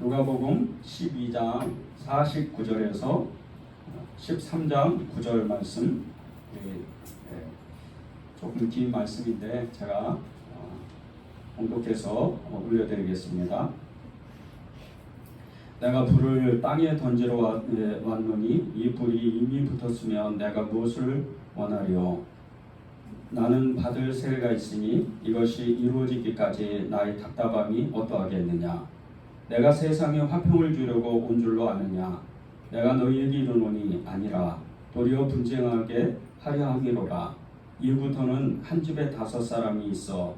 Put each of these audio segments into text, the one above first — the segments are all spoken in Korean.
누가복음 12장 49절에서 13장 9절 말씀, 조금 긴 말씀인데 제가 봉독해서 올려드리겠습니다. 내가 불을 땅에 던지러 왔노니 이 불이 이미 붙었으면 내가 무엇을 원하리요? 나는 받을 세례가 있으니 이것이 이루어지기까지 나의 답답함이 어떠하겠느냐? 내가 세상에 화평을 주려고 온 줄로 아느냐? 내가 너희에게 이르노니 아니라 도리어 분쟁하게 하려 함이로라. 이후부터는 한 집에 5사람이 있어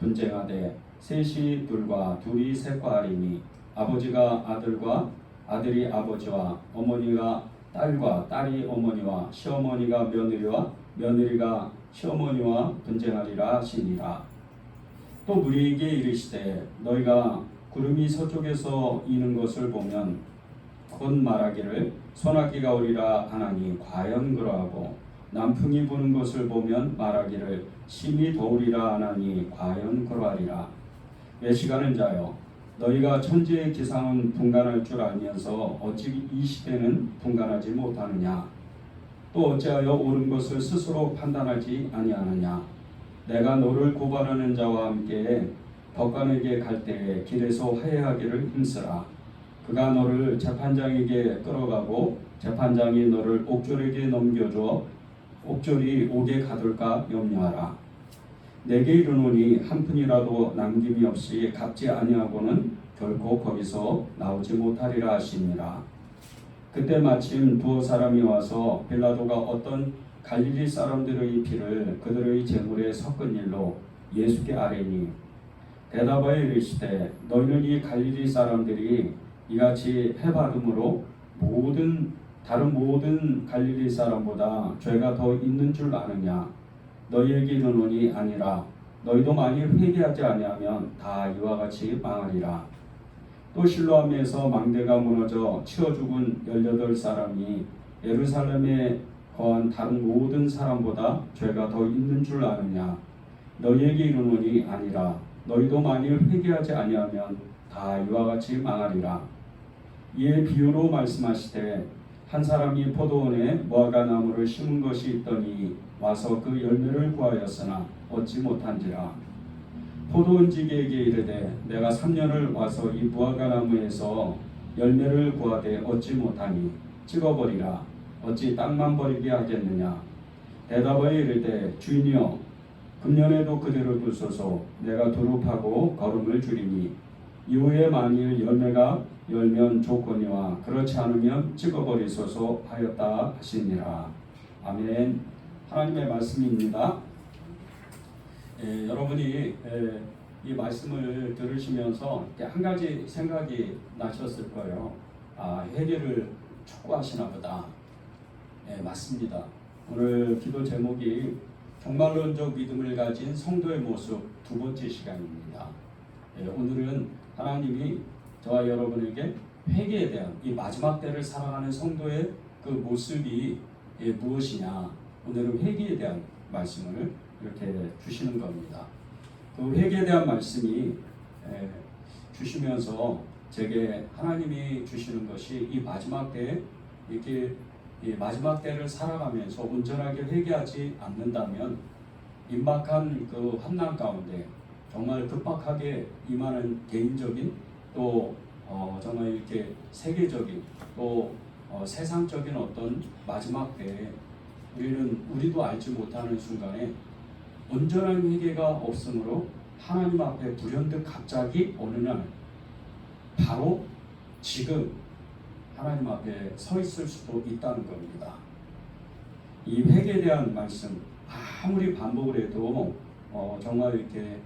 분쟁하되 셋이 둘과 둘이 셋과 하리니 아버지가 아들과 아들이 아버지와 어머니가 딸과 딸이 어머니와 시어머니가 며느리와 며느리가 시어머니와 분쟁하리라 하시니라. 또 무리에게 이르시되 너희가 구름이 서쪽에서 이는 것을 보면 곧 말하기를 소나기가 오리라 하나니 과연 그러하고 남풍이 부는 것을 보면 말하기를 심히 더우리라 하나니 과연 그러하리라. 외식하는 자여, 너희가 천지의 기상은 분간할 줄 알면서 어찌 이 시대는 분간하지 못하느냐? 또 어찌하여 옳은 것을 스스로 판단하지 아니하느냐? 내가 너를 고발하는 자와 함께 법관에게 갈 때에 길에서 화해하기를 힘쓰라. 그가 너를 재판장에게 끌어가고 재판장이 너를 옥졸에게 넘겨줘 옥졸이 옥에 가둘까 염려하라. 내게 이르노니 한 푼이라도 남김이 없이 갚지 아니하고는 결코 거기서 나오지 못하리라 하시니라. 그때 마침 2사람이 와서 빌라도가 어떤 갈릴리 사람들의 피를 그들의 제물에 섞은 일로 예수께 아뢰니 대답하여 이르시되 너희는 이 갈릴리 사람들이 이같이 해바름으로 다른 모든 갈릴리 사람보다 죄가 더 있는 줄 아느냐? 너희에게 이르노니 아니라 너희도 만일 회개하지 아니하면 다 이와 같이 망하리라. 또 실로암에서 망대가 무너져 치어 죽은 18사람이 예루살렘에 거한 다른 모든 사람보다 죄가 더 있는 줄 아느냐? 너희에게 이르노니 아니라 너희도 만일 회개하지 아니하면 다 이와 같이 망하리라. 이에 비유로 말씀하시되 한 사람이 포도원에 무화과 나무를 심은 것이 있더니 와서 그 열매를 구하였으나 얻지 못한지라. 포도원지기에게 이르되 내가 3년을 와서 이 무화과 나무에서 열매를 구하되 얻지 못하니 찍어버리라. 어찌 땅만 버리게 하겠느냐? 대답하여 이르되 주인이여 금년에도 그대로 두소서. 내가 두릅하고 거름을 줄이니 이후에 만일 열매가 열면 좋거니와 그렇지 않으면 찍어버리소서 하였다 하시니라. 아멘. 하나님의 말씀입니다. 여러분이 이 말씀을 들으시면서 한 가지 생각이 나셨을 거예요. 회개를 촉구하시나 보다. 맞습니다. 오늘 기도 제목이 종말론적 믿음을 가진 성도의 모습 2번째 시간입니다. 오늘은 하나님이 저와 여러분에게 회개에 대한 이 마지막 때를 살아가는 성도의 그 모습이 무엇이냐, 오늘은 회개에 대한 말씀을 이렇게 주시는 겁니다. 그 회개에 대한 말씀이 주시면서 제게 하나님이 주시는 것이 이 마지막 때에 이렇게 이 마지막 때를 살아가면서 온전하게 회개하지 않는다면 임박한 그 환난 가운데 정말 급박하게 임하는 개인적인 또 정말 이렇게 세계적인 또 세상적인 어떤 마지막 때에 우리도 알지 못하는 순간에 온전한 회개가 없으므로 하나님 앞에 불현듯 갑자기 어느 날 바로 지금 하나님 앞에 서 있을 수도 있다는 겁니다. 이 회개에 대한 말씀 아무리 반복을 해도 정말 이렇게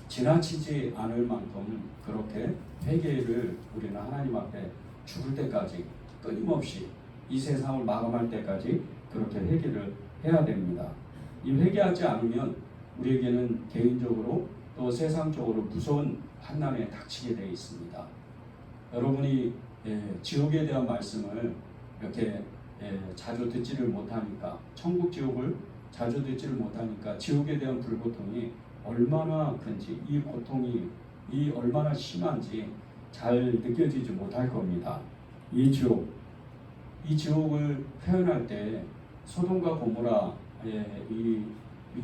지나치지 않을 만큼 그렇게 회개를 우리는 하나님 앞에 죽을 때까지 끊임없이 이 세상을 마감할 때까지 그렇게 회개를 해야 됩니다. 이 회개하지 않으면 우리에게는 개인적으로 또 세상적으로 무서운 환난에 닥치게 되어 있습니다. 여러분이 지옥에 대한 말씀을 이렇게 자주 듣지를 못하니까, 천국 지옥을 자주 듣지를 못하니까 지옥에 대한 불고통이 얼마나 큰지, 이 고통이 얼마나 심한지 잘 느껴지지 못할 겁니다. 이 지옥을 표현할 때 소돔과 고모라의 이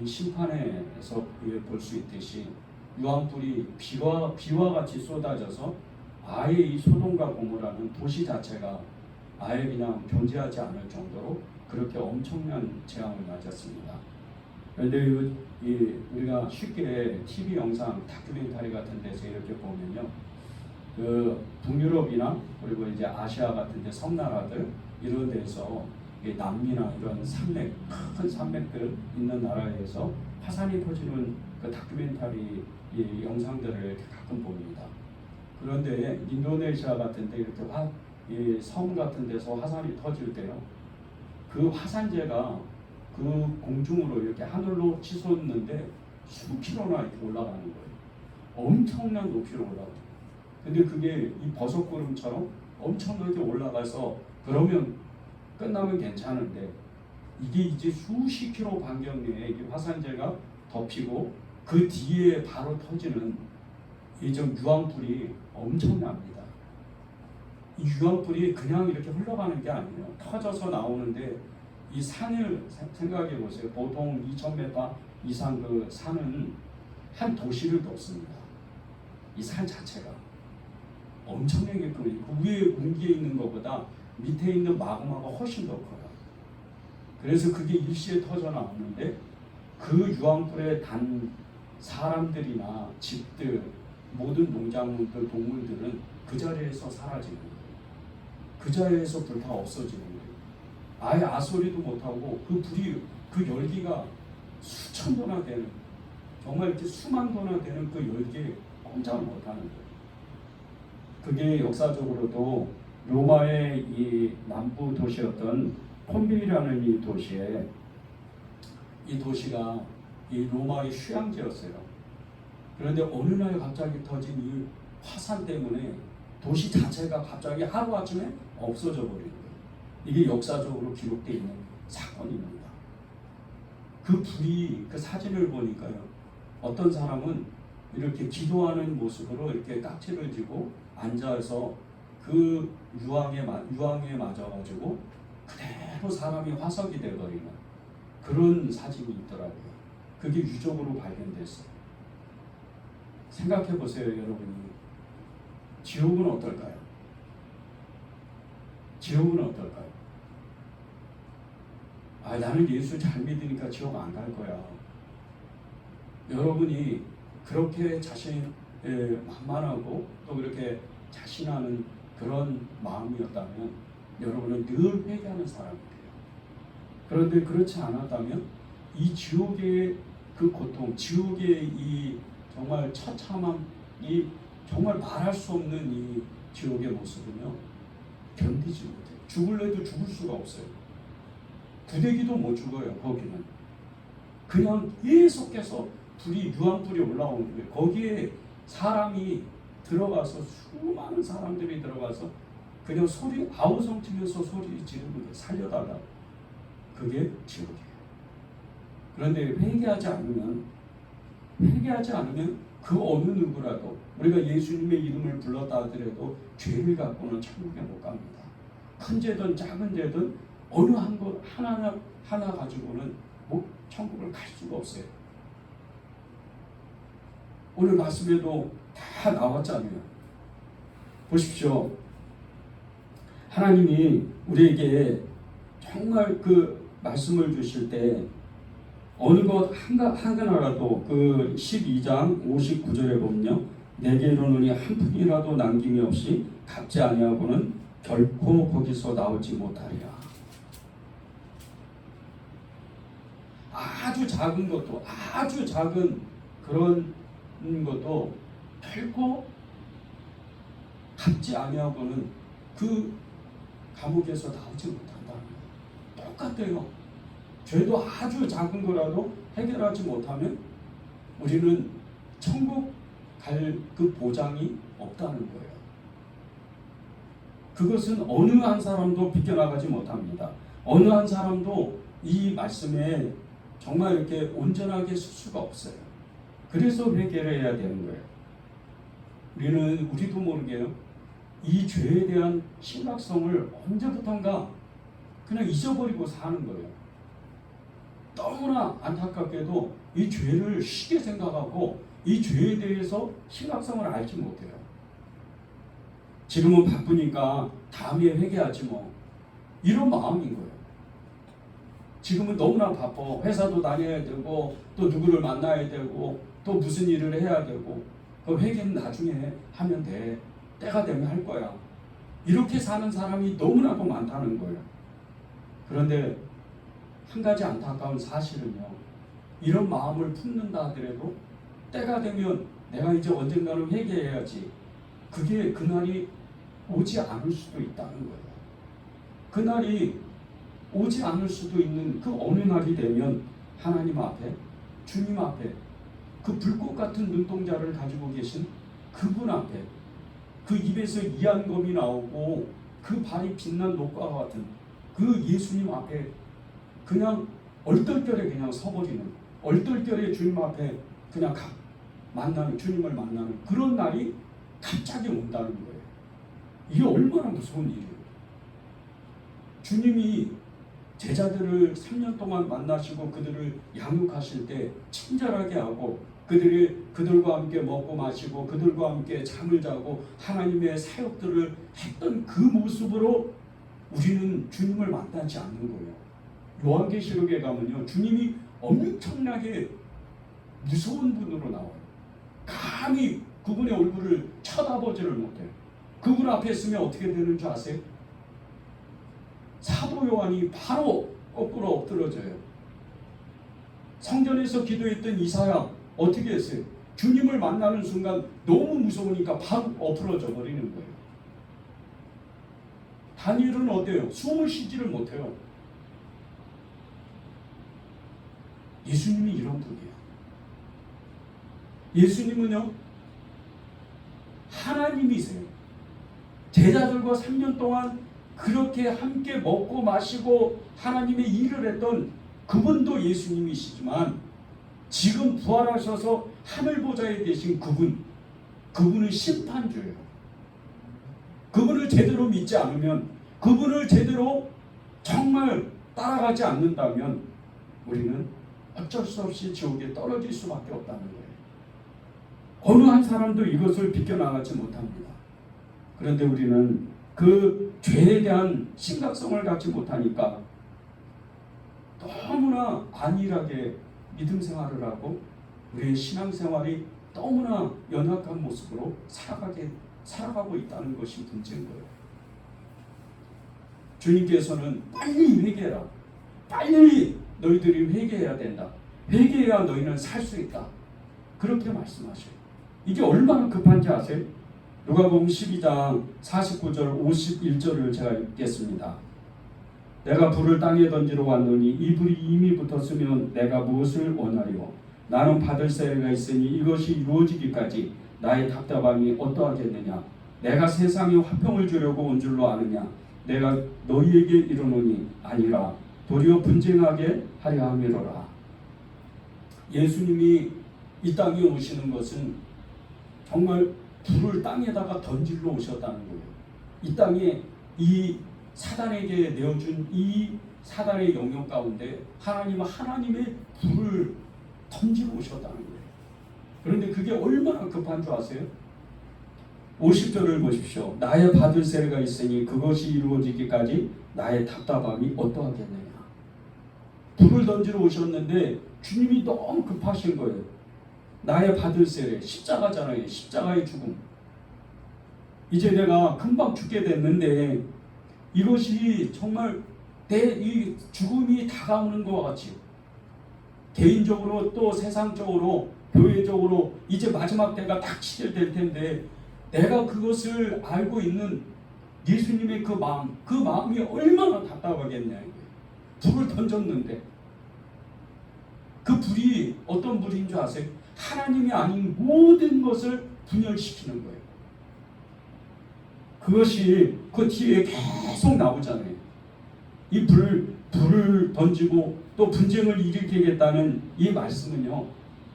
심판에서 볼 수 있듯이 유황불이 비와 같이 쏟아져서 아예 이 소돔과 고모라는 도시 자체가 아예 그냥 존재하지 않을 정도로 그렇게 엄청난 재앙을 맞았습니다. 그런데 우리가 쉽게 TV 영상, 다큐멘터리 같은 데서 이렇게 보면요, 그 북유럽이나 그리고 이제 아시아 같은 데 섬나라들 이런 데서 남미나 이런 산맥, 큰 산맥들 있는 나라에서 화산이 터지는 그 다큐멘터리 영상들을 이렇게 가끔 봅니다. 그런데 인도네시아 같은 데 이렇게 섬 같은 데서 화산이 터질 때요, 그 화산재가 그 공중으로 이렇게 하늘로 치솟는데 수 킬로나 이렇게 올라가는 거예요. 엄청난 높이로 올라가요. 근데 그게 이 버섯구름처럼 엄청나게 올라가서 그러면 끝나면 괜찮은데 이게 이제 수십 킬로 반경 내에 이 화산재가 덮이고 그 뒤에 바로 터지는 이 좀 유황불이 엄청납니다. 이 유황불이 그냥 이렇게 흘러가는 게 아니에요. 터져서 나오는데 이 산을 생각해 보세요. 보통 2,000m 이상 그 산은 한 도시를 덮습니다. 이 산 자체가 엄청나게 커요. 그 위에 웅기에 있는 것보다 밑에 있는 마그마가 훨씬 더 커요. 그래서 그게 일시에 터져 나오는데 그 유황불에 단 사람들이나 집들, 모든 농작물들, 동물들은 그 자리에서 사라지는 거예요. 그 자리에서 불타 없어지는 거예요. 아예 아소리도 못하고 그 불이, 그 열기가 수천 도나 되는, 정말 이렇게 수만 도나 되는 그 열기에 꼼짝을 못하는 거예요. 그게 역사적으로도 로마의 이 남부 도시였던 폼페이라는 이 도시에, 이 도시가 이 로마의 휴양지였어요. 그런데 어느 날 갑자기 터진 이 화산 때문에 도시 자체가 갑자기 하루아침에 없어져 버리는 거예요. 이게 역사적으로 기록되어 있는 사건입니다. 그 불이, 그 사진을 보니까요, 어떤 사람은 이렇게 기도하는 모습으로 이렇게 깍지를 쥐고 앉아서 그 유황에 맞아가지고 그대로 사람이 화석이 되어버리는 그런 사진이 있더라고요. 그게 유적으로 발견됐어요. 생각해 보세요, 여러분이. 지옥은 어떨까요? 지옥은 어떨까요? 나는 예수 잘 믿으니까 지옥 안 갈 거야. 여러분이 그렇게 만만하고 또 그렇게 자신하는 그런 마음이었다면 여러분은 늘 회개하는 사람이 돼요. 그런데 그렇지 않았다면 이 지옥의 그 고통, 지옥의 이 정말 처참함, 이 정말 말할 수 없는 이 지옥의 모습은요, 견디지 못해요. 죽을래도 죽을 수가 없어요. 부대기도 못 죽어요. 거기는 그냥 계속해서 유황불이 올라오는 거예요. 거기에 사람이 들어가서, 수많은 사람들이 들어가서 그냥 아우성 치면서 소리 지르는 거예요. 살려달라고. 그게 지옥이에요. 그런데 회개하지 않으면 그 어느 누구라도, 우리가 예수님의 이름을 불렀다 하더라도 죄를 갖고는 천국에 못 갑니다. 큰 죄든 작은 죄든 어느 하나 가지고는 천국을 갈 수가 없어요. 오늘 말씀에도 다 나왔잖아요. 보십시오. 하나님이 우리에게 정말 그 말씀을 주실 때 어느 것 하나라도 그 12장 59절에 보면요, 내게 이르노니 한 푼이라도 남김이 없이 갚지 아니하고는 결코 거기서 나오지 못하리라. 아주 작은 것도, 아주 작은 그런 것도 결코 갚지 아니하고는 그 감옥에서 나오지 못한다는 거예요. 똑같아요. 죄도 아주 작은 거라도 해결하지 못하면 우리는 천국 갈 그 보장이 없다는 거예요. 그것은 어느 한 사람도 비껴나가지 못합니다. 어느 한 사람도 이 말씀에 정말 이렇게 온전하게 설 수가 없어요. 그래서 회개를 해야 되는 거예요. 우리도 모르게요, 이 죄에 대한 심각성을 언제부턴가 그냥 잊어버리고 사는 거예요. 너무나 안타깝게도 이 죄를 쉽게 생각하고 이 죄에 대해서 심각성을 알지 못해요. 지금은 바쁘니까 다음에 회개하지 뭐, 이런 마음인 거예요. 지금은 너무나 바빠. 회사도 다녀야 되고 또 누구를 만나야 되고 또 무슨 일을 해야 되고, 그 회개는 나중에 하면 돼. 때가 되면 할 거야. 이렇게 사는 사람이 너무나도 많다는 거예요. 그런데 한 가지 안타까운 사실은요, 이런 마음을 품는다 하더라도 때가 되면 내가 이제 언젠가는 회개해야지, 그게 그날이 오지 않을 수도 있다는 거예요. 그날이 오지 않을 수도 있는 그 어느 날이 되면 하나님 앞에, 주님 앞에, 그 불꽃 같은 눈동자를 가지고 계신 그분 앞에, 그 입에서 이한검이 나오고 그 발이 빛난 녹과 같은 그 예수님 앞에 그냥 얼떨결에 그냥 서버리는, 얼떨결에 주님 앞에 그냥 만나는, 주님을 만나는 그런 날이 갑자기 온다는 거예요. 이게 얼마나 무서운 일이에요. 주님이 제자들을 3년 동안 만나시고 그들을 양육하실 때 친절하게 하고 그들과 함께 먹고 마시고 그들과 함께 잠을 자고 하나님의 사역들을 했던 그 모습으로 우리는 주님을 만나지 않는 거예요. 요한계시록에 가면요, 주님이 엄청나게 무서운 분으로 나와요. 감히 그분의 얼굴을 쳐다보지를 못해요. 그분 앞에 있으면 어떻게 되는 줄 아세요? 사도 요한이 바로 거꾸로 엎드러져요. 성전에서 기도했던 이사야 어떻게 했어요? 주님을 만나는 순간 너무 무서우니까 바로 엎드러져 버리는 거예요. 다니엘은 어때요? 숨을 쉬지를 못해요. 예수님이 이런 분이에요. 예수님은요, 하나님이세요. 제자들과 3년 동안 그렇게 함께 먹고 마시고 하나님의 일을 했던 그분도 예수님이시지만, 지금 부활하셔서 하늘 보좌에 계신 그분은 심판주예요. 그분을 제대로 믿지 않으면, 그분을 제대로 정말 따라가지 않는다면 우리는 어쩔 수 없이 지옥에 떨어질 수밖에 없다는 거예요. 어느 한 사람도 이것을 비껴나가지 못합니다. 그런데 우리는 그 죄에 대한 심각성을 갖지 못하니까 너무나 안일하게 믿음 생활을 하고 우리의 신앙생활이 너무나 연약한 모습으로 살아가고 있다는 것이 문제인 거예요. 주님께서는 빨리 회개해라. 빨리 너희들이 회개해야 된다. 회개해야 너희는 살 수 있다. 그렇게 말씀하셔요. 이게 얼마나 급한지 아세요? 누가복음 12장 49절 51절을 제가 읽겠습니다. 내가 불을 땅에 던지러 왔노니 이 불이 이미 붙었으면 내가 무엇을 원하리요? 나는 받을 세례가 있으니 이것이 이루어지기까지 나의 답답함이 어떠하겠느냐? 내가 세상에 화평을 주려고 온 줄로 아느냐? 내가 너희에게 이르노니 아니라 도리어 분쟁하게 하려 함이로라. 예수님이 이 땅에 오시는 것은 정말 불을 땅에다가 던질러 오셨다는 거예요. 이 땅에 이 사단에게 내어준 이 사단의 영역 가운데 하나님은 하나님의 불을 던지러 오셨다는 거예요. 그런데 그게 얼마나 급한 줄 아세요? 50절을 보십시오. 나의 받을 세례가 있으니 그것이 이루어지기까지 나의 답답함이 어떠하겠느냐. 불을 던지러 오셨는데 주님이 너무 급하신 거예요. 나의 받을 세례, 십자가잖아요. 십자가의 죽음. 이제 내가 금방 죽게 됐는데 이것이 정말 이 죽음이 다가오는 것과 같이 개인적으로 또 세상적으로 교회적으로 이제 마지막 때가 딱 시절될 텐데 내가 그것을 알고 있는 예수님의 그 마음이 얼마나 답답하겠냐. 불을 던졌는데 그 불이 어떤 불인 줄 아세요? 하나님이 아닌 모든 것을 분열시키는 거예요. 그것이 그 뒤에 계속 나오잖아요. 이 불을 던지고 또 분쟁을 일으키겠다는 이 말씀은요,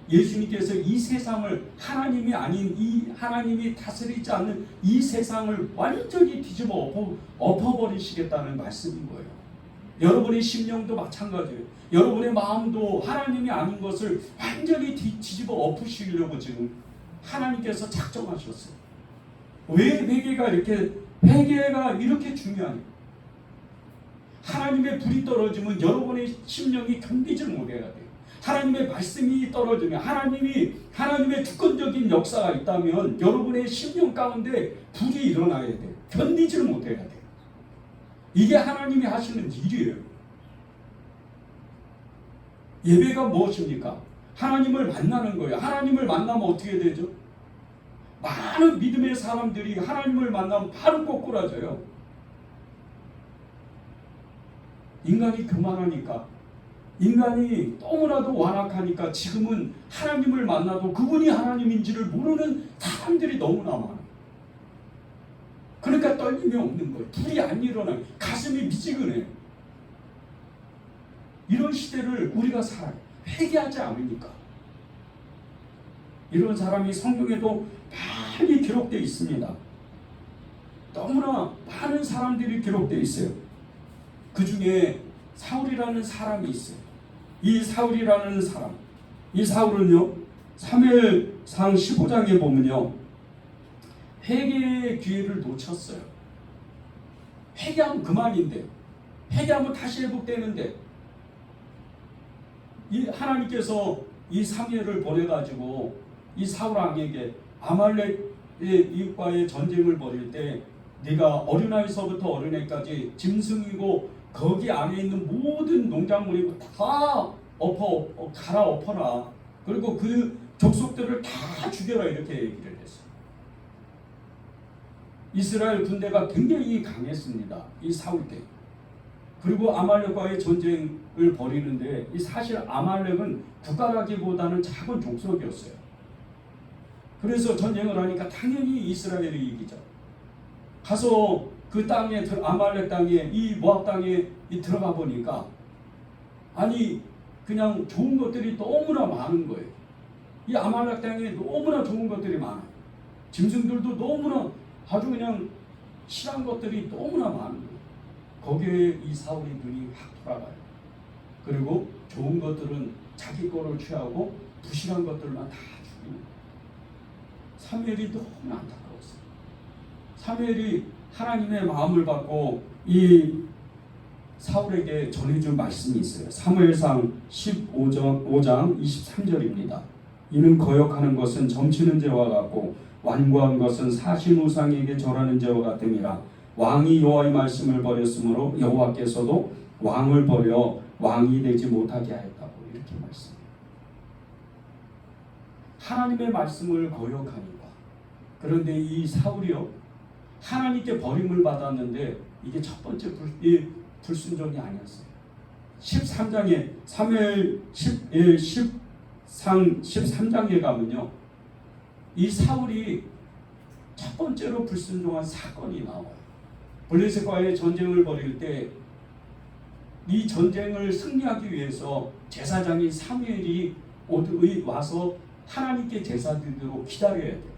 예수님께서 이 세상을 하나님이 아닌 이 하나님이 다스리지 않는 이 세상을 완전히 뒤집어 엎어버리시겠다는 말씀인 거예요. 여러분의 심령도 마찬가지예요. 여러분의 마음도 하나님이 아닌 것을 완전히 뒤집어 엎으시려고 지금 하나님께서 작정하셨어요. 왜 회개가 이렇게 중요하냐? 하나님의 불이 떨어지면 여러분의 심령이 견디질 못해야 돼요. 하나님의 말씀이 떨어지면 하나님의 주권적인 역사가 있다면 여러분의 심령 가운데 불이 일어나야 돼요. 견디질 못해야 돼요. 이게 하나님이 하시는 일이에요. 예배가 무엇입니까? 하나님을 만나는 거예요. 하나님을 만나면 어떻게 되죠? 많은 믿음의 사람들이 하나님을 만나면 바로 꼬꾸라져요. 인간이 교만하니까, 인간이 너무나도 완악하니까 지금은 하나님을 만나도 그분이 하나님인지를 모르는 사람들이 너무나 많아요. 그러니까 떨림이 없는 거예요. 불이 안 일어나요. 가슴이 미지근해요. 이런 시대를 우리가 살아요. 회개하지 않으니까. 이런 사람이 성경에도 많이 기록되어 있습니다. 너무나 많은 사람들이 기록되어 있어요. 그 중에 사울이라는 사람이 있어요. 이 사울이라는 사람, 이 사울은요, 사무엘상 15장에 보면요, 회개의 기회를 놓쳤어요. 회개하면 그만인데, 회개하면 다시 회복되는데, 이 하나님께서 이 사무엘을 보내가지고 이 사울 왕에게 아말렉의 이웃과의 전쟁을 벌일 때 네가 어린아이서부터 어린애까지 짐승이고 거기 안에 있는 모든 농작물이고 다 갈아엎어라. 그리고 그 족속들을 다 죽여라. 이렇게 얘기를 했어요. 이스라엘 군대가 굉장히 강했습니다. 이 사울 때. 그리고 아말렉과의 전쟁을 벌이는데 이 사실 아말렉은 국가라기보다는 작은 족속이었어요. 그래서 전쟁을 하니까 당연히 이스라엘이 이기죠. 가서 그 땅에 아말렉 땅에 이 모압 땅에 들어가 보니까 아니 그냥 좋은 것들이 너무나 많은 거예요. 이 아말렉 땅에 너무나 좋은 것들이 많아요. 짐승들도 너무나 아주 그냥 실한 것들이 너무나 많은 거예요. 거기에 이 사울이 눈이 확 돌아가요. 그리고 좋은 것들은 자기 거를 취하고 부실한 것들만 다 죽이는 거예요. 사무엘이 너무 안타까웠어요. 사무엘이 하나님의 마음을 받고 이 사울에게 전해준 말씀이 있어요. 사무엘상 15장 23절입니다. 이는 거역하는 것은 점치는 죄와 같고 완고한 것은 사신 우상에게 절하는 죄와 같음이라. 왕이 여호와의 말씀을 버렸으므로 여호와께서도 왕을 버려 왕이 되지 못하게 하였다고 이렇게 말씀해요. 하나님의 말씀을 거역하니까. 그런데 이 사울이요, 하나님께 버림을 받았는데 이게 첫 번째 불순종이 아니었어요. 13장에 사무엘 13장에 가면요, 이 사울이 첫 번째로 불순종한 사건이 나와요. 블레셋과의 전쟁을 벌일 때 이 전쟁을 승리하기 위해서 제사장인 사무엘이 와서 하나님께 제사 드리도록 기다려야 돼요.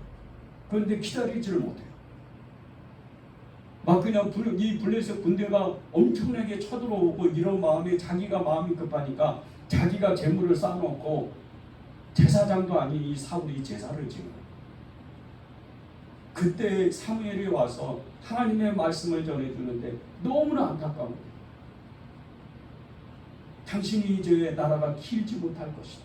그런데 기다리지를 못해요. 막 그냥 이 블레셋 군대가 엄청나게 쳐들어오고 이런 마음에 자기가 마음이 급하니까 자기가 재물을 쌓아놓고 제사장도 아닌 이 사울이 제사를 지어요. 그때 사무엘이 와서 하나님의 말씀을 전해주는데 너무나 안타까운 거예요. 당신이 이제 나라가 길지 못할 것이다.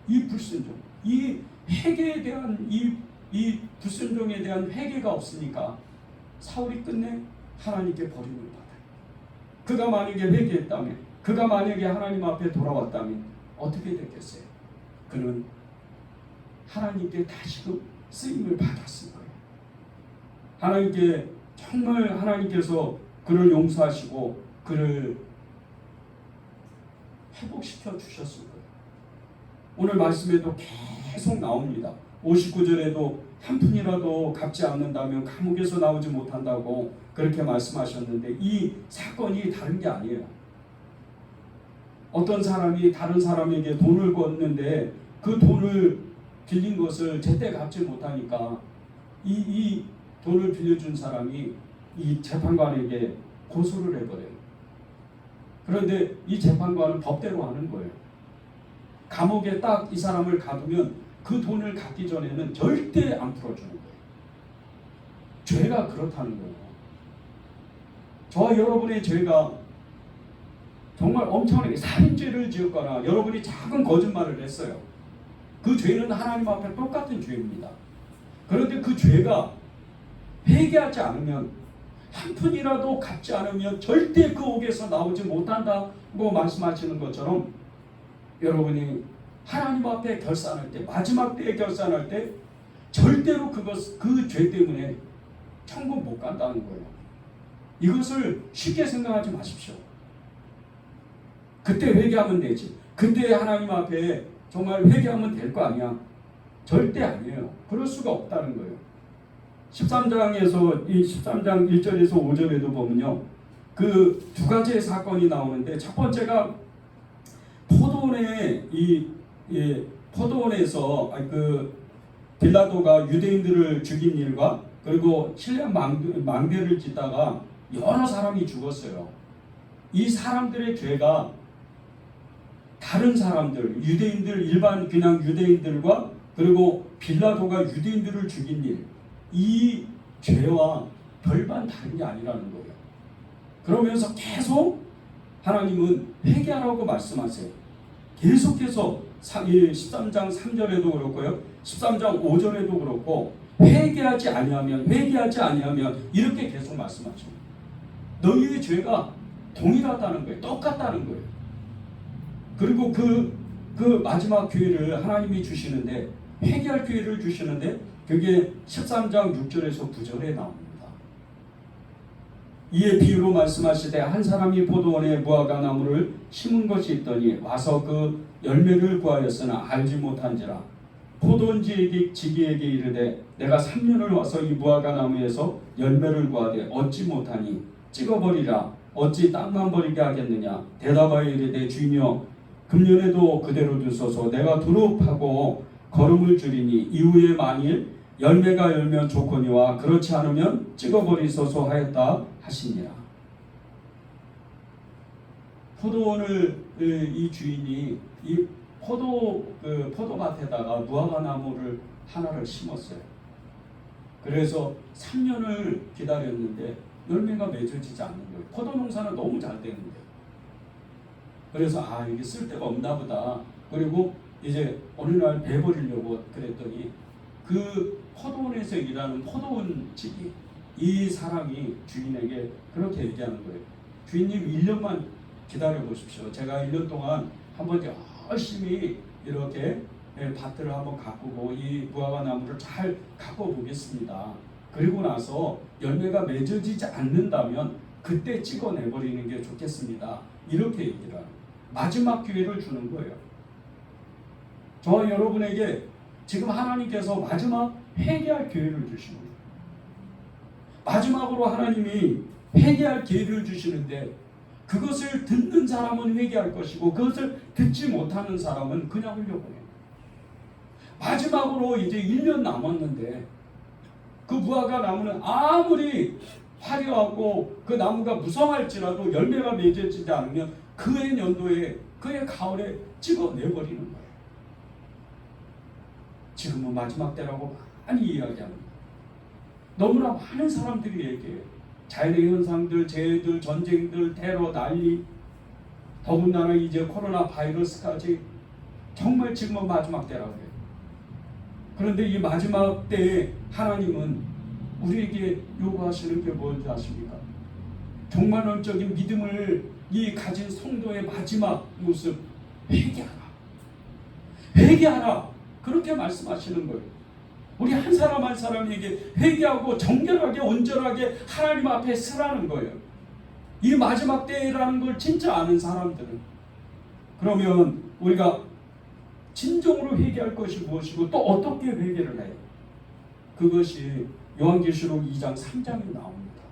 이 불순종, 이 회개에 대한 이 불순종에 대한 회개가 없으니까 사울이 끝내 하나님께 버림을 받아요. 그가 만약에 회개했다면, 그가 만약에 하나님 앞에 돌아왔다면 어떻게 됐겠어요? 그는 하나님께 다시금 쓰임을 받았을 거예요. 하나님께 정말 하나님께서 그를 용서하시고 그를 회복시켜 주셨을 거예요. 오늘 말씀에도 계속 나옵니다. 59절에도 한 푼이라도 갚지 않는다면 감옥에서 나오지 못한다고 그렇게 말씀하셨는데 이 사건이 다른 게 아니에요. 어떤 사람이 다른 사람에게 돈을 걷는데 그 돈을 빌린 것을 제때 갚지 못하니까 이 돈을 빌려준 사람이 이 재판관에게 고소를 해버려요. 그런데 이 재판관은 법대로 하는 거예요. 감옥에 딱 이 사람을 가두면 그 돈을 갚기 전에는 절대 안 풀어주는 거예요. 죄가 그렇다는 거예요. 저와 여러분의 죄가 정말 엄청나게 살인죄를 지었거나 여러분이 작은 거짓말을 했어요. 그 죄는 하나님 앞에 똑같은 죄입니다. 그런데 그 죄가 회개하지 않으면, 한 푼이라도 갚지 않으면 절대 그 옥에서 나오지 못한다고 말씀하시는 것처럼, 여러분이 하나님 앞에 결산할 때, 마지막 때에 결산할 때 절대로 그 죄 때문에 천국 못 간다는 거예요. 이것을 쉽게 생각하지 마십시오. 그때 회개하면 되지. 그때 하나님 앞에 정말 회개하면 될 거 아니야. 절대 아니에요. 그럴 수가 없다는 거예요. 13장에서 이 13장 1절에서 5절에도 보면요, 그 두 가지의 사건이 나오는데, 첫 번째가 포도원에서 그 빌라도가 유대인들을 죽인 일과, 그리고 7년 망대를 짓다가 여러 사람이 죽었어요. 이 사람들의 죄가 다른 사람들, 유대인들, 일반 그냥 유대인들과, 그리고 빌라도가 유대인들을 죽인 일, 이 죄와 별반 다른 게 아니라는 거예요. 그러면서 계속 하나님은 회개하라고 말씀하세요. 계속해서 13장 3절에도 그렇고요, 13장 5절에도 그렇고, 회개하지 아니하면 이렇게 계속 말씀하죠. 너희의 죄가 동일하다는 거예요. 똑같다는 거예요. 그리고 그 마지막 기회를 하나님이 주시는데, 회개할 기회를 주시는데, 그게 13장 6절에서 9절에 나옵니다. 이에 비유로 말씀하시되, 한 사람이 포도원에 무화과 나무를 심은 것이 있더니 와서 그 열매를 구하였으나 알지 못한지라. 포도원 지기에게 이르되, 내가 3년을 와서 이 무화과 나무에서 열매를 구하되 얻지 못하니 찍어버리라. 어찌 땅만 버리게 하겠느냐. 대답하여 이르되, 주인이여, 금년에도 그대로 두소서. 내가 두루 파고 거름을 줄이니 이후에 만일 열매가 열면 좋거니와 그렇지 않으면 찍어버리소서 하였다 하시니라. 포도원을 이 주인이 이 포도밭에다가 무화과 나무를 하나를 심었어요. 그래서 3년을 기다렸는데 열매가 맺어지지 않는 거예요. 포도 농사는 너무 잘 되는데. 그래서 이게 쓸데가 없나 보다. 그리고 이제 어느 날 베버리려고 그랬더니, 그 포도원에서 일하는 포도원직이, 이 사람이 주인에게 그렇게 얘기하는 거예요. 주인님, 1년만 기다려 보십시오. 제가 1년 동안 한번 열심히 이렇게 밭들을 한번 가꾸고 이 무화과 나무를 잘 가꿔 보겠습니다. 그리고 나서 열매가 맺어지지 않는다면 그때 찍어내버리는 게 좋겠습니다. 이렇게 얘기를 하는, 마지막 기회를 주는 거예요. 저와 여러분에게 지금 하나님께서 마지막 회개할 기회를 주시는 거예요. 마지막으로 하나님이 회개할 기회를 주시는데, 그것을 듣는 사람은 회개할 것이고 그것을 듣지 못하는 사람은 그냥 흘려보내요. 마지막으로 이제 1년 남았는데, 그 무화과 나무는 아무리 화려하고 그 나무가 무성할지라도 열매가 맺어지지 않으면 그해 연도에, 그해 가을에 찍어내버리는 거예요. 지금은 마지막 때라고 많이 이야기합니다. 너무나 많은 사람들이 얘기해요. 자연의 현상들, 재해들, 전쟁들, 테러, 난리, 더군다나 이제 코로나 바이러스까지, 정말 지금은 마지막 때라고 해요. 그런데 이 마지막 때에 하나님은 우리에게 요구하시는 게 뭔지 아십니까? 종말론적인 믿음을 가진 성도의 마지막 모습, 회개하라. 그렇게 말씀하시는 거예요. 우리 한 사람 한 사람에게 회개하고 정결하게, 온전하게 하나님 앞에 서라는 거예요. 이 마지막 때라는 걸 진짜 아는 사람들은. 그러면 우리가 진정으로 회개할 것이 무엇이고 또 어떻게 회개를 해요? 그것이 요한계시록 2장 3장에 나옵니다.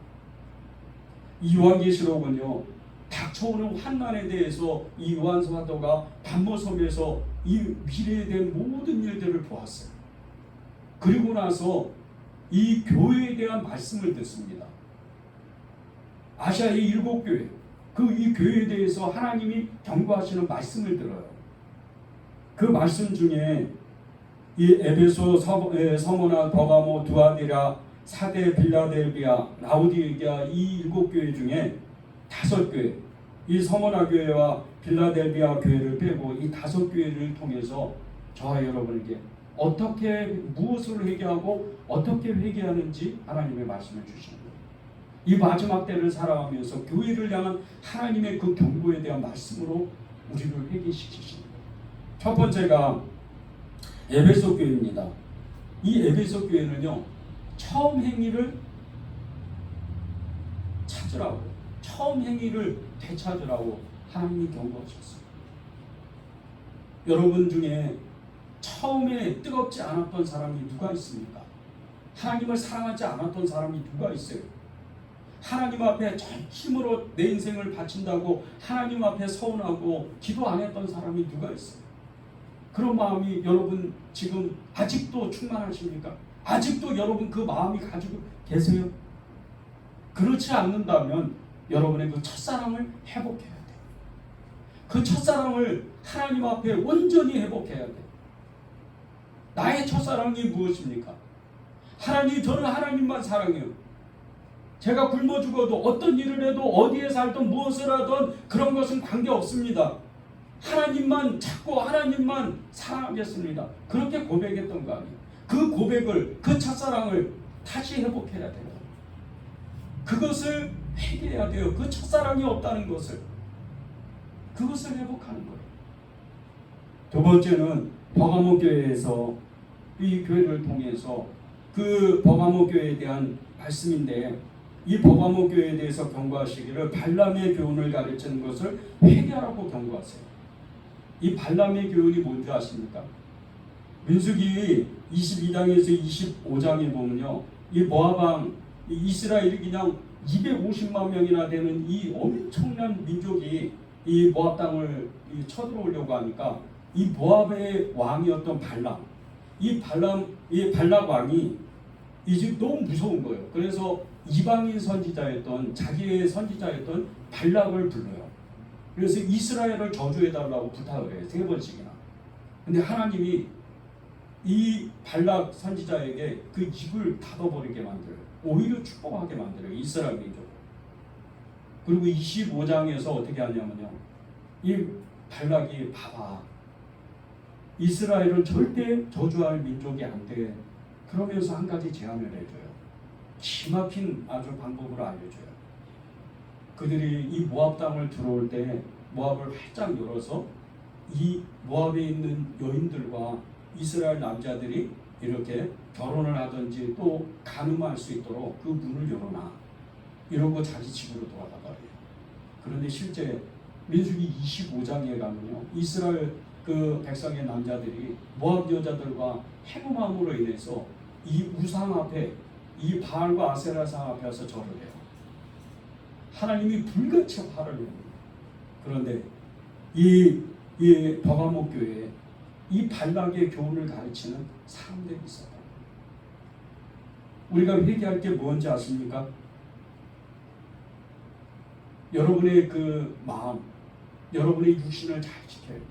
이 요한계시록은요, 닥쳐오는 환난에 대해서 이 요한 사도가 반모섬에서 이 미래에 대한 모든 일들을 보았어요. 그리고 나서 이 교회에 대한 말씀을 듣습니다. 아시아의 7교회, 이 교회에 대해서 하나님이 경고하시는 말씀을 들어요. 그 말씀 중에 이 에베소, 서머나, 버가모, 두아디라, 사데, 빌라델비아, 라우디게아 이 7교회 중에 5교회, 이 서머나 교회와 빌라델비아 교회를 빼고 이 5교회를 통해서 저와 여러분에게 어떻게 무엇을 회개하고 어떻게 회개하는지 하나님의 말씀을 주시는 거예요. 이 마지막 때를 살아가면서 교회를 향한 하나님의 그 경고에 대한 말씀으로 우리를 회개시키시는 거예요. 첫 번째가 에베소 교회입니다. 이 에베소 교회는요, 처음 행위를 찾으라고, 처음 행위를 되찾으라고 하나님이 경고하셨어요. 여러분 중에 처음에 뜨겁지 않았던 사람이 누가 있습니까? 하나님을 사랑하지 않았던 사람이 누가 있어요? 하나님 앞에 전심으로 내 인생을 바친다고 하나님 앞에 서운하고 기도 안 했던 사람이 누가 있어요? 그런 마음이 여러분 지금 아직도 충만하십니까? 아직도 여러분 그 마음이 가지고 계세요? 그렇지 않는다면 여러분의 그 첫사랑을 회복해야 돼요. 그 첫사랑을 하나님 앞에 온전히 회복해야 돼요. 나의 첫사랑이 무엇입니까? 하나님, 저는 하나님만 사랑해요. 제가 굶어 죽어도 어떤 일을 해도 어디에 살든 무엇을 하든 그런 것은 관계없습니다. 하나님만 찾고 하나님만 사랑하겠습니다. 그렇게 고백했던 거 아니에요. 그 고백을, 그 첫사랑을 다시 회복해야 돼요. 그것을 회개해야 돼요. 그 첫사랑이 없다는 것을, 그것을 회복하는 거예요. 두 번째는 버가모 교회에서, 이 교회를 통해서 그 버가모 교회에 대한 말씀인데, 이 버가모 교회에 대해서 경고하시기를 발람의 교훈을 가르치는 것을 회개하라고 경고하세요. 이 발람의 교훈이 뭔지 아십니까? 민수기 22장에서 25장에 보면요, 이 모압 이스라엘이 그냥 250만 명이나 되는 이 엄청난 민족이 이 모압 땅을 쳐들어오려고 하니까 이 모압의 왕이었던 발람, 이 발락 왕이 이제 너무 무서운 거예요. 그래서 이방인 선지자였던, 자기의 선지자였던 발락을 불러요. 그래서 이스라엘을 저주해달라고 부탁을 해요. 3번씩이나. 근데 하나님이 이 발락 선지자에게 그 입을 닫아버리게 만들어요. 오히려 축복하게 만들어요. 이스라엘 민족. 그리고 25장에서 어떻게 하냐면요, 이 발락이 봐봐, 이스라엘은 절대 저주할 민족이 안 돼. 그러면서 한 가지 제안을 해줘요. 기막힌 아주 방법으로 알려줘요. 그들이 이 모압 땅을 들어올 때 모압을 활짝 열어서 이 모압에 있는 여인들과 이스라엘 남자들이 이렇게 결혼을 하든지 또 간음할 수 있도록 그 문을 열어놔. 이러고 자기 집으로 돌아가버려요. 그런데 실제 민수기 25장에 가면요, 이스라엘 그 백성의 남자들이 모압 여자들과 행음함으로 인해서 이 우상 앞에, 이 바알과 아세라상 앞에서 절을 해요. 하나님이 불같이 화를 냅니다. 그런데 이 버가모 교회에 이 발락의 교훈을 가르치는 사람들이 있었다. 우리가 회개할 게 뭔지 아십니까? 여러분의 그 마음, 여러분의 육신을 잘 지켜야 돼요.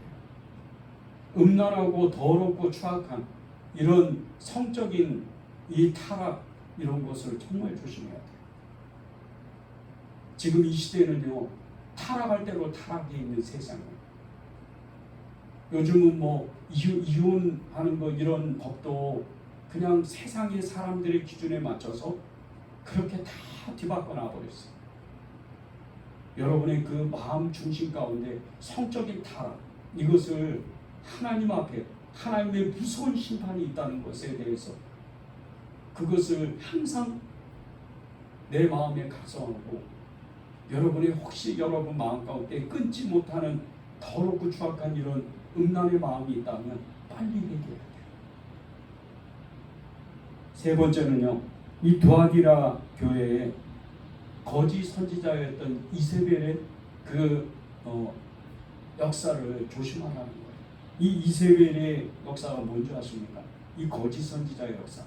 음란하고 더럽고 추악한 이런 성적인 이 타락, 이런 것을 정말 조심해야 돼요. 지금 이 시대는요, 타락할 대로 타락해 있는 세상이에요. 요즘은 뭐 이혼하는 거 이런 법도 그냥 세상의 사람들의 기준에 맞춰서 그렇게 다 뒤바꿔 놔버렸어요. 여러분의 그 마음 중심 가운데 성적인 타락, 이것을 하나님 앞에, 하나님의 무서운 심판이 있다는 것에 대해서 그것을 항상 내 마음에 각성하고, 여러분이 혹시 여러분 마음 가운데 끊지 못하는 더럽고 추악한 이런 음란의 마음이 있다면 빨리 회개해야 돼요. 세 번째는요, 이 두아디라 교회에 거짓 선지자였던 이세벨의 그 역사를 조심하라는 거예요. 이 이세벨의 역사가 뭔지 아십니까? 이 거짓 선지자의 역사,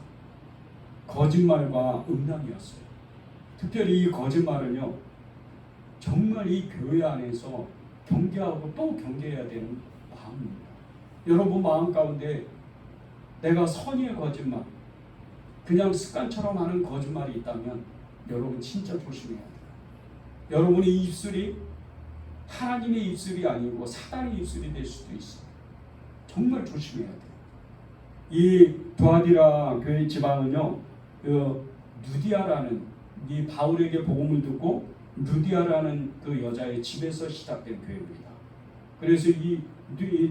거짓말과 음란이었어요. 특별히 이 거짓말은요, 정말 이 교회 안에서 경계하고 또 경계해야 되는 마음입니다. 여러분 마음 가운데 내가 선의의 거짓말, 그냥 습관처럼 하는 거짓말이 있다면 여러분 진짜 조심해야 돼요. 여러분의 입술이 하나님의 입술이 아니고 사단의 입술이 될 수도 있어요. 정말 조심해야 돼요. 이 두아디라 교회 지방은요, 누디아라는 이 바울에게 복음을 듣고 누디아라는 그 여자의 집에서 시작된 교회입니다. 그래서 이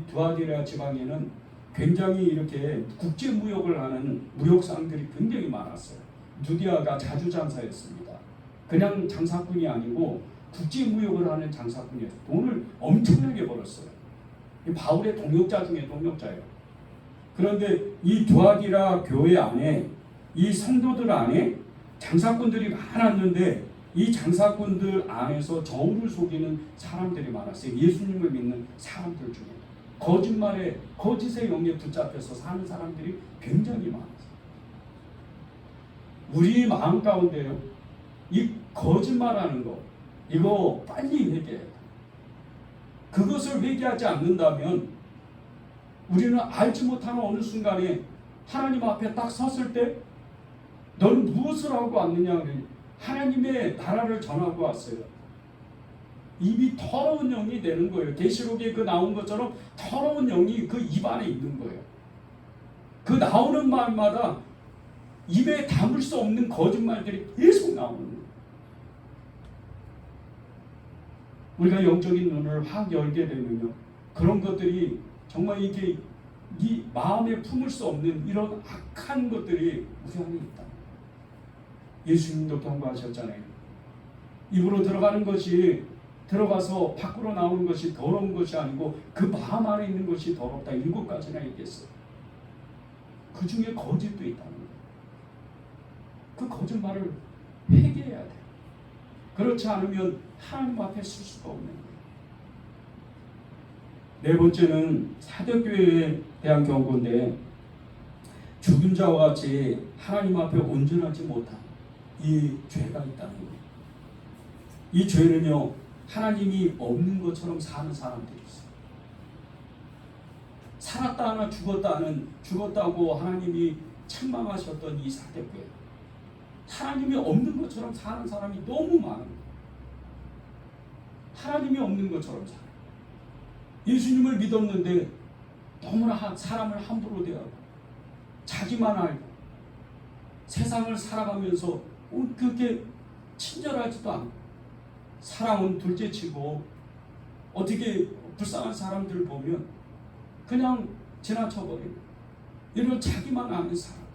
두아디라 지방에는 굉장히 이렇게 국제 무역을 하는 무역상들이 굉장히 많았어요. 누디아가 자주 장사였습니다. 그냥 장사꾼이 아니고 국제 무역을 하는 장사꾼이었어요. 돈을 엄청나게 벌었어요. 바울의 동역자 중에 동역자예요. 그런데 이 두아디라 교회 안에 이 성도들 안에 장사꾼들이 많았는데 이 장사꾼들 안에서 저울을 속이는 사람들이 많았어요. 예수님을 믿는 사람들 중에 거짓말에 거짓의 영에 붙잡혀서 사는 사람들이 굉장히 많았어요. 우리 마음 가운데요, 이 거짓말하는 거 이거 빨리 회개해야 돼요. 그것을 회개하지 않는다면 우리는 알지 못하는 어느 순간에 하나님 앞에 딱 섰을 때 너는 무엇을 하고 왔느냐, 하나님의 나라를 전하고 왔어요. 입이 더러운 영이 되는 거예요. 계시록에 그 나온 것처럼 더러운 영이 그 입 안에 있는 거예요. 그 나오는 말마다 입에 담을 수 없는 거짓말들이 계속 나오는 거예요. 우리가 영적인 눈을 확 열게 되면요, 그런 것들이 정말 이게 이 마음에 품을 수 없는 이런 악한 것들이 우리 안에 있다. 예수님도 경고하셨잖아요. 입으로 들어가는 것이, 들어가서 밖으로 나오는 것이 더러운 것이 아니고 그 마음 안에 있는 것이 더럽다. 7가지나 얘기했어요. 그 중에 거짓도 있다는 거예요. 그 거짓말을 회개해야 돼요. 그렇지 않으면 하나님 앞에 설 수가 없는 거예요. 네 번째는 사도교회에 대한 경고인데, 죽은 자와 같이 하나님 앞에 온전하지 못한 이 죄가 있다는 거예요. 이 죄는요, 하나님이 없는 것처럼 사는 사람들이 있어요. 살았다 하나 죽었다 하는, 죽었다고 하나님이 책망하셨던 이 사도교회, 하나님이 없는 것처럼 사는 사람이 너무 많은 거예요. 하나님이 없는 것처럼 살아요. 예수님을 믿었는데 너무나 사람을 함부로 대하고 자기만 알고 세상을 살아가면서 그렇게 친절하지도 않고 사랑은 둘째치고 어떻게 불쌍한 사람들을 보면 그냥 지나쳐버리는 이런 자기만 아는 사람들,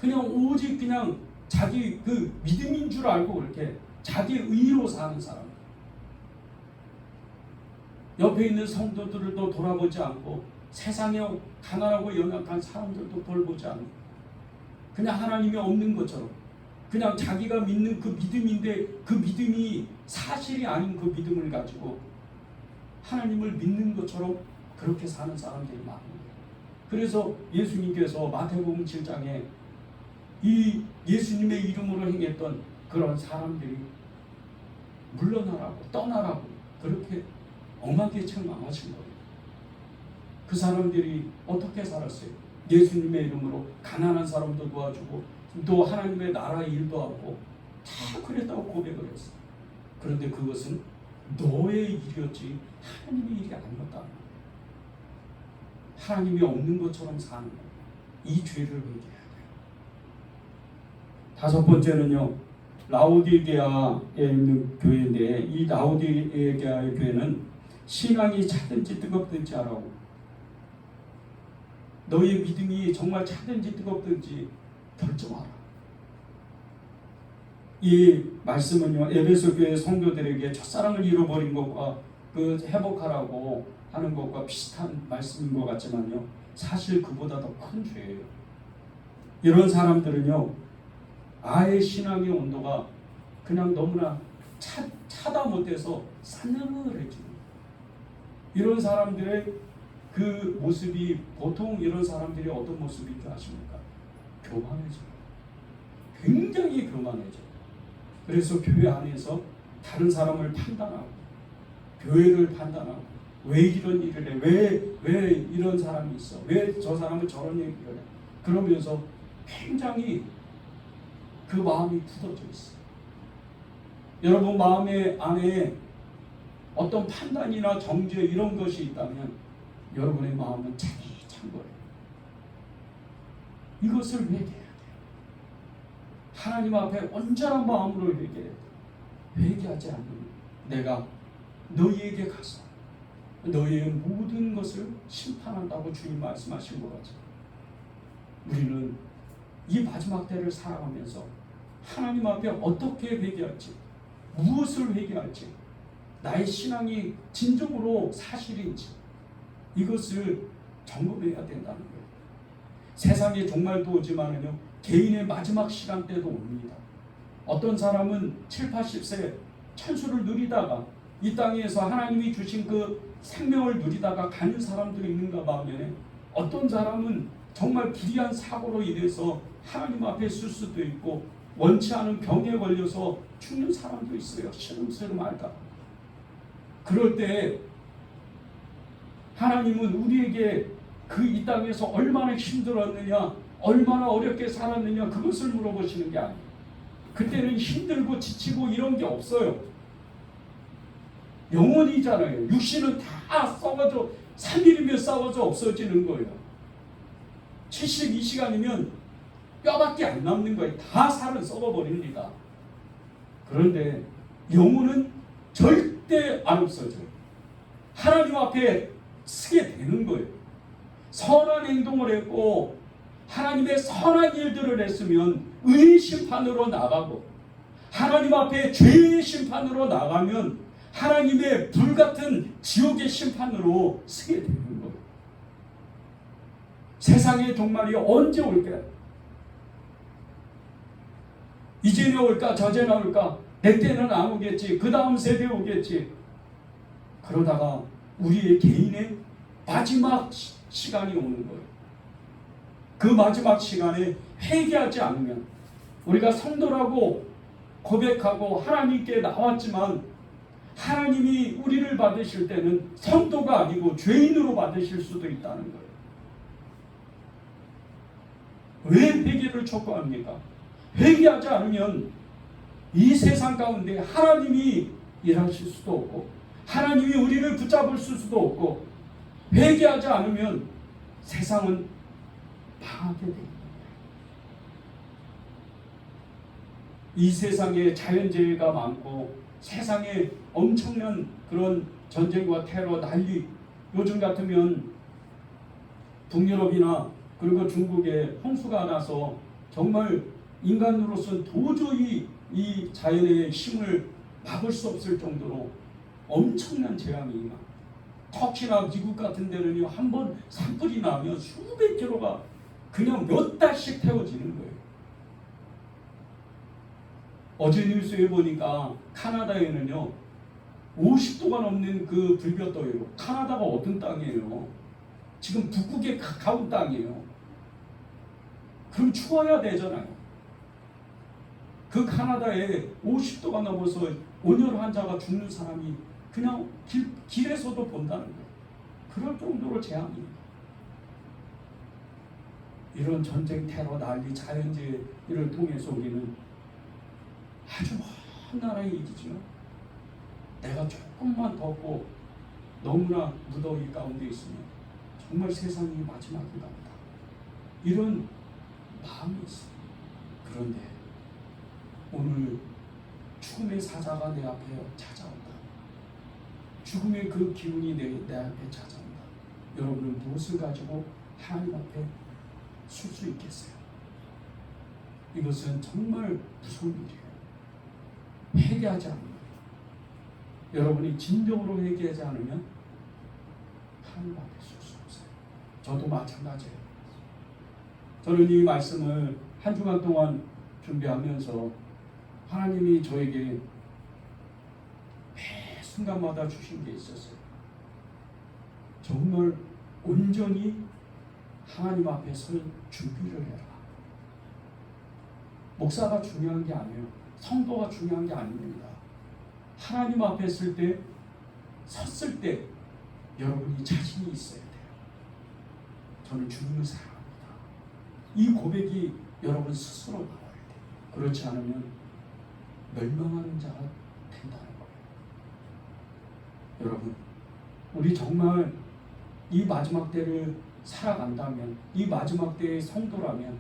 그냥 오직 그냥 자기 그 믿음인 줄 알고 그렇게 자기 의로 사는 사람, 옆에 있는 성도들도 돌아보지 않고 세상에 가난하고 연약한 사람들도 돌보지 않고 그냥 하나님이 없는 것처럼 그냥 자기가 믿는 그 믿음인데 그 믿음이 사실이 아닌 그 믿음을 가지고 하나님을 믿는 것처럼 그렇게 사는 사람들이 많은 거예요. 그래서 예수님께서 마태복음 7장에 이 예수님의 이름으로 행했던 그런 사람들이 물러나라고 떠나라고 그렇게 엄하게 책망하신 거예요. 그 사람들이 어떻게 살았어요? 예수님의 이름으로 가난한 사람도 도와주고 또 하나님의 나라 일도 하고 다 그랬다고 고백을 했어요. 그런데 그것은 너의 일이었지 하나님의 일이 아니었다. 하나님이 없는 것처럼 사는 거예요. 이 죄를 회개해야 돼요. 다섯 번째는요, 라오디게아에 있는 교회인데 이 라오디게아의 교회는 신앙이 차든지 뜨겁든지 하라고, 너의 믿음이 정말 차든지 뜨겁든지 결정하라. 이 말씀은요, 에베소 교회 성도들에게 첫사랑을 잃어버린 것과 그 회복하라고 하는 것과 비슷한 말씀인 것 같지만요, 사실 그보다 더 큰 죄예요. 이런 사람들은요, 아예 신앙의 온도가 그냥 너무나 차다 못해서 싸늘해지는 이런 사람들의 그 모습이 보통 이런 사람들이 어떤 모습인 줄 아십니까? 교만해져요. 굉장히 교만해져요. 그래서 교회 안에서 다른 사람을 판단하고 교회를 판단하고 왜 이런 일을 해? 왜 이런 사람이 있어? 왜 저 사람은 저런 얘기를 해? 그러면서 굉장히 그 마음이 굳어져 있어요. 여러분 마음의 안에 어떤 판단이나 정죄 이런 것이 있다면 여러분의 마음은 찬 거예요. 이것을 회개해야 돼요. 하나님 앞에 온전한 마음으로 회개해야 돼요. 회개하지 않으면 내가 너희에게 가서 너희의 모든 것을 심판한다고 주님 말씀하신 것 같아요. 우리는 이 마지막 때를 살아가면서 하나님 앞에 어떻게 회개할지, 무엇을 회개할지, 나의 신앙이 진정으로 사실인지 이것을 점검해야 된다는 거예요. 세상의 종말도 오지만은요, 개인의 마지막 시간 때도 옵니다. 어떤 사람은 7, 80세 천수를 누리다가 이 땅에서 하나님이 주신 그 생명을 누리다가 가는 사람들이 있는가 반면에 어떤 사람은 정말 불의한 사고로 인해서 하나님 앞에 쓸 수도 있고 원치 않은 병에 걸려서 죽는 사람도 있어요. 시름시름 앓다가. 그럴 때 하나님은 우리에게 그 이 땅에서 얼마나 힘들었느냐, 얼마나 어렵게 살았느냐 그것을 물어보시는 게 아니에요. 그때는 힘들고 지치고 이런 게 없어요. 영원이잖아요. 육신은 다 썩어져 3일이면 썩어져 없어지는 거예요. 72시간이면 뼈밖에 안 남는 거예요. 다 살은 썩어버립니다. 그런데 영혼은 절대 안 없어져요. 하나님 앞에 서게 되는 거예요. 선한 행동을 했고 하나님의 선한 일들을 했으면 의의 심판으로 나가고 하나님 앞에 죄의 심판으로 나가면 하나님의 불같은 지옥의 심판으로 서게 되는 거예요. 세상의 종말이 언제 올까요? 이제는 올까 저제는 올까 내 때는 안 오겠지 그 다음 세대 오겠지. 그러다가 우리의 개인의 마지막 시간이 오는 거예요. 그 마지막 시간에 회개하지 않으면 우리가 성도라고 고백하고 하나님께 나왔지만 하나님이 우리를 받으실 때는 성도가 아니고 죄인으로 받으실 수도 있다는 거예요. 왜 회개를 촉구합니까? 회개하지 않으면 이 세상 가운데 하나님이 일하실 수도 없고 하나님이 우리를 붙잡을 수도 없고 회개하지 않으면 세상은 망하게 됩니다. 이 세상에 자연재해가 많고 세상에 엄청난 그런 전쟁과 테러, 난리 요즘 같으면 북유럽이나 그리고 중국에 홍수가 나서 정말 인간으로서는 도저히 이 자연의 힘을 막을 수 없을 정도로 엄청난 재앙이 임합니다. 터키나 미국 같은 데는요, 한번 산불이 나면 수백 킬로가 그냥 몇 달씩 태워지는 거예요. 어제 뉴스에 보니까 카나다에는요 50도가 넘는 그 불볕더위로 카나다가 어떤 땅이에요? 지금 북극의 가까운 땅이에요. 그럼 추워야 되잖아요. 그 카나다에 50도가 넘어서 온열 환자가 죽는 사람이 그냥 길에서도 본다는 거예요. 그럴 정도로 재앙입니다. 이런 전쟁, 테러, 난리, 자연재해를 통해서 우리는 아주 먼 나라에 이기죠. 내가 조금만 덥고 너무나 무더위 가운데 있으면 정말 세상이 마지막인가 보다. 이런 마음이 있어요. 그런데 오늘 죽음의 사자가 내 앞에 찾아온다. 죽음의 그 기운이 내 앞에 찾아온다. 여러분은 무엇을 가지고 하나님 앞에 설 수 있겠어요? 이것은 정말 무서운 일이에요. 회개하지 않으면, 여러분이 진정으로 회개하지 않으면 하나님 앞에 설 수 없어요. 저도 마찬가지예요. 저는 이 말씀을 한 주간 동안 준비하면서 하나님이 저에게 순간마다 주신 게 있었어요. 정말 온전히 하나님 앞에 설 준비를 해라. 목사가 중요한 게 아니에요. 성도가 중요한 게 아닙니다. 하나님 앞에 섰을 때 여러분이 자신이 있어야 돼요. 저는 주님을 사랑합니다. 이 고백이 여러분 스스로 나와야 돼요. 그렇지 않으면 멸망하는 자가 된다는 거예요. 여러분, 우리 정말 이 마지막 때를 살아간다면, 이 마지막 때의 성도라면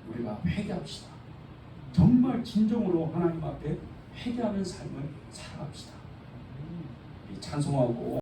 우리가 회개합시다. 정말 진정으로 하나님 앞에 회개하는 삶을 살아갑시다. 찬송하고